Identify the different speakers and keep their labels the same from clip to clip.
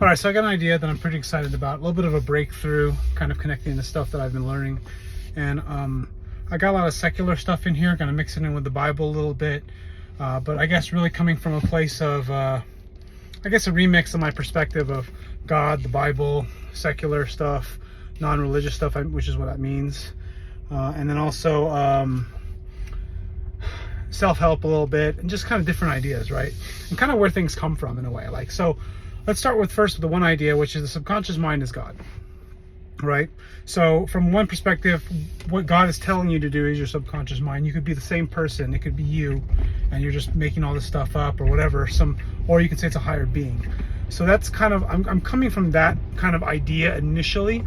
Speaker 1: All right, so I got an idea that I'm pretty excited about. A little bit of a breakthrough, kind of connecting the stuff that I've been learning. And I got a lot of secular stuff in here, kind of mixing in with the Bible a little bit. But I guess really coming from a place of, I guess a remix of my perspective of God, the Bible, secular stuff, non-religious stuff, which is what that means. And then also self-help a little bit, and just kind of different ideas, right? And kind of where things come from in a way. Like, so let's start with first with the one idea, which is the subconscious mind is God, right? So from one perspective, what God is telling you to do is your subconscious mind. You could be the same person, it could be you, and you're just making all this stuff up or whatever, or you could say it's a higher being. So that's kind of, I'm coming from that kind of idea initially.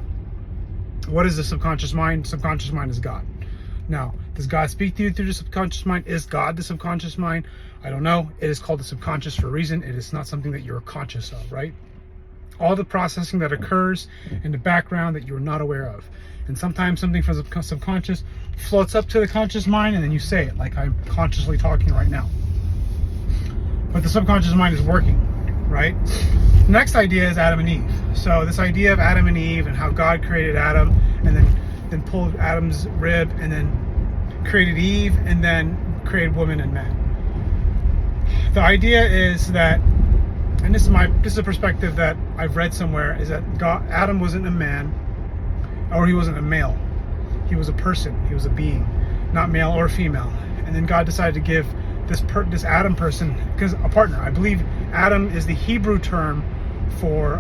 Speaker 1: What is the subconscious mind? Subconscious mind is God. Now, does God speak to you through the subconscious mind? Is God the subconscious mind? I don't know. It is called the subconscious for a reason. It is not something that you're conscious of, right? All the processing that occurs in the background that you're not aware of. And sometimes something from the subconscious floats up to the conscious mind, and then you say it, like I'm consciously talking right now. But the subconscious mind is working, right? The next idea is Adam and Eve. So this idea of Adam and Eve and how God created Adam and then pulled Adam's rib and then created Eve and then created woman and man. The idea is that, and this is a perspective that I've read somewhere, is that Adam wasn't a man, or he wasn't a male. He was a person. He was a being, not male or female. And then God decided to give this Adam person, because a partner. I believe Adam is the Hebrew term for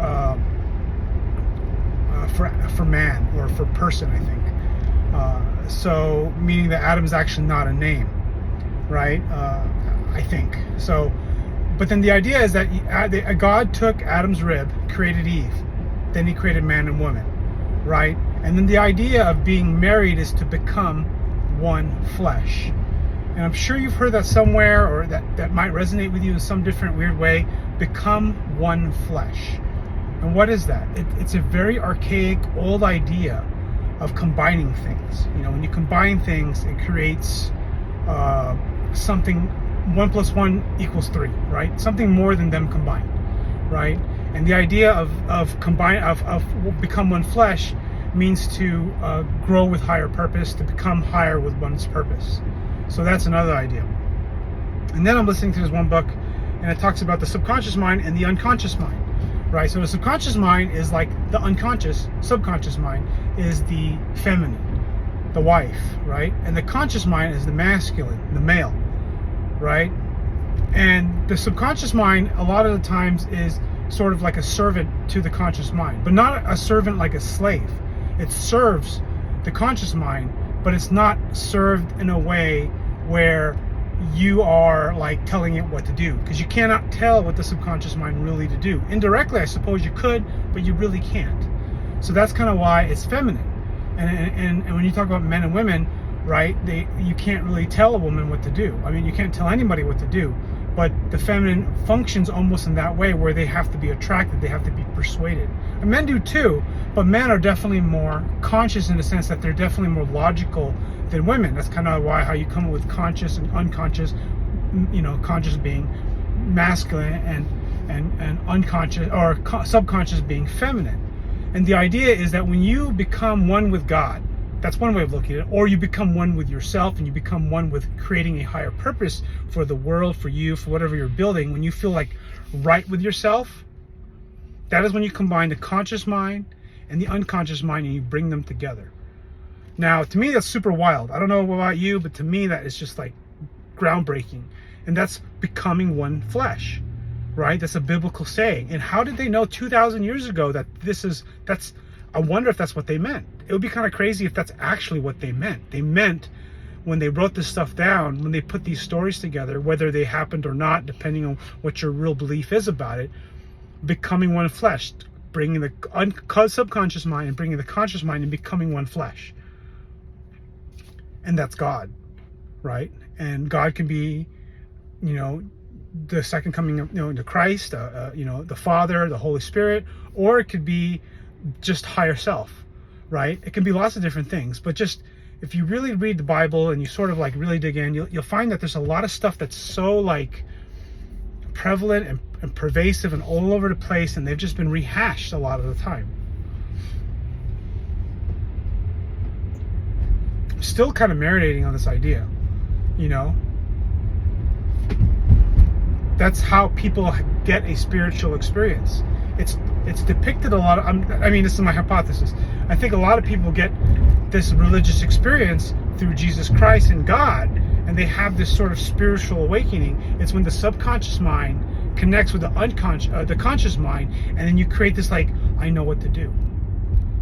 Speaker 1: man, or for person, I think. So meaning that Adam is actually not a name, right? I think so. But then the idea is that God took Adam's rib, created Eve, then he created man and woman, right? And then the idea of being married is to become one flesh. And I'm sure you've heard that somewhere, or that might resonate with you in some different weird way. Become one flesh. And what is that? It's a very archaic, old idea of combining things. You know, when you combine things, it creates something. 1 + 1 = 3, right? Something more than them combined, right? And the idea of become one flesh means to grow with higher purpose, to become higher with one's purpose. So that's another idea. And then I'm listening to this one book, and it talks about the subconscious mind and the unconscious mind, right? So the subconscious mind is like the unconscious. Subconscious mind is the feminine, the wife, right? And the conscious mind is the masculine, the male, right? And the subconscious mind a lot of the times is sort of like a servant to the conscious mind, but not a servant like a slave. It serves the conscious mind, but it's not served in a way where you are like telling it what to do, because you cannot tell what the subconscious mind really to do. Indirectly, I suppose you could, but you really can't. So that's kind of why it's feminine. And when you talk about men and women, right, you can't really tell a woman what to do. I mean, you can't tell anybody what to do, but the feminine functions almost in that way, where they have to be attracted, they have to be persuaded. And men do too, but men are definitely more conscious in the sense that they're definitely more logical than women. That's kind of why how you come up with conscious and unconscious, you know, conscious being masculine and unconscious or subconscious being feminine. And the idea is that when you become one with God, that's one way of looking at it, or you become one with yourself and you become one with creating a higher purpose for the world, for you, for whatever you're building. When you feel like right with yourself, that is when you combine the conscious mind and the unconscious mind and you bring them together. Now, to me, that's super wild. I don't know about you, but to me, that is just like groundbreaking. And that's becoming one flesh, right? That's a biblical saying. And how did they know 2,000 years ago that I wonder if that's what they meant. It would be kind of crazy if that's actually what they meant. They meant, when they wrote this stuff down, when they put these stories together, whether they happened or not, depending on what your real belief is about it, becoming one flesh, bringing the subconscious mind and bringing the conscious mind and becoming one flesh. And that's God, right? And God can be, you know, the second coming of, you know, to Christ, you know, the Father, the Holy Spirit, or it could be just higher self, right? It can be lots of different things, but just if you really read the Bible and you sort of like really dig in, you'll find that there's a lot of stuff that's so like prevalent and pervasive and all over the place, and they've just been rehashed a lot of the time. I'm still kind of marinating on this idea, you know. That's how people get a spiritual experience. It's depicted a lot of, I mean, this is my hypothesis. I think a lot of people get this religious experience through Jesus Christ and God, and they have this sort of spiritual awakening. It's when the subconscious mind connects with the unconscious, the conscious mind, and then you create this like, I know what to do.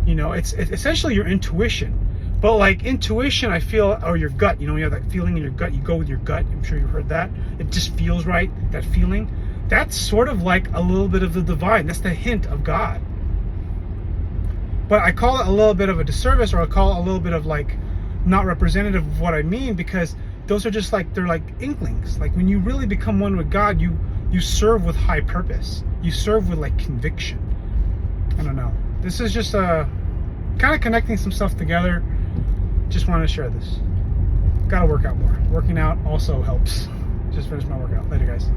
Speaker 1: You know, it's essentially your intuition. But like intuition, I feel, or your gut, you know, you have that feeling in your gut, you go with your gut. I'm sure you've heard that. It just feels right, that feeling. That's sort of like a little bit of the divine. That's the hint of God. But I call it a little bit of a disservice, or I call it a little bit of like not representative of what I mean, because those are just like, they're like inklings. Like when you really become one with God, you serve with high purpose. You serve with like conviction. I don't know. This is just kind of connecting some stuff together. Just wanted to share this. Gotta work out more. Working out also helps. Just finished my workout. Later, guys.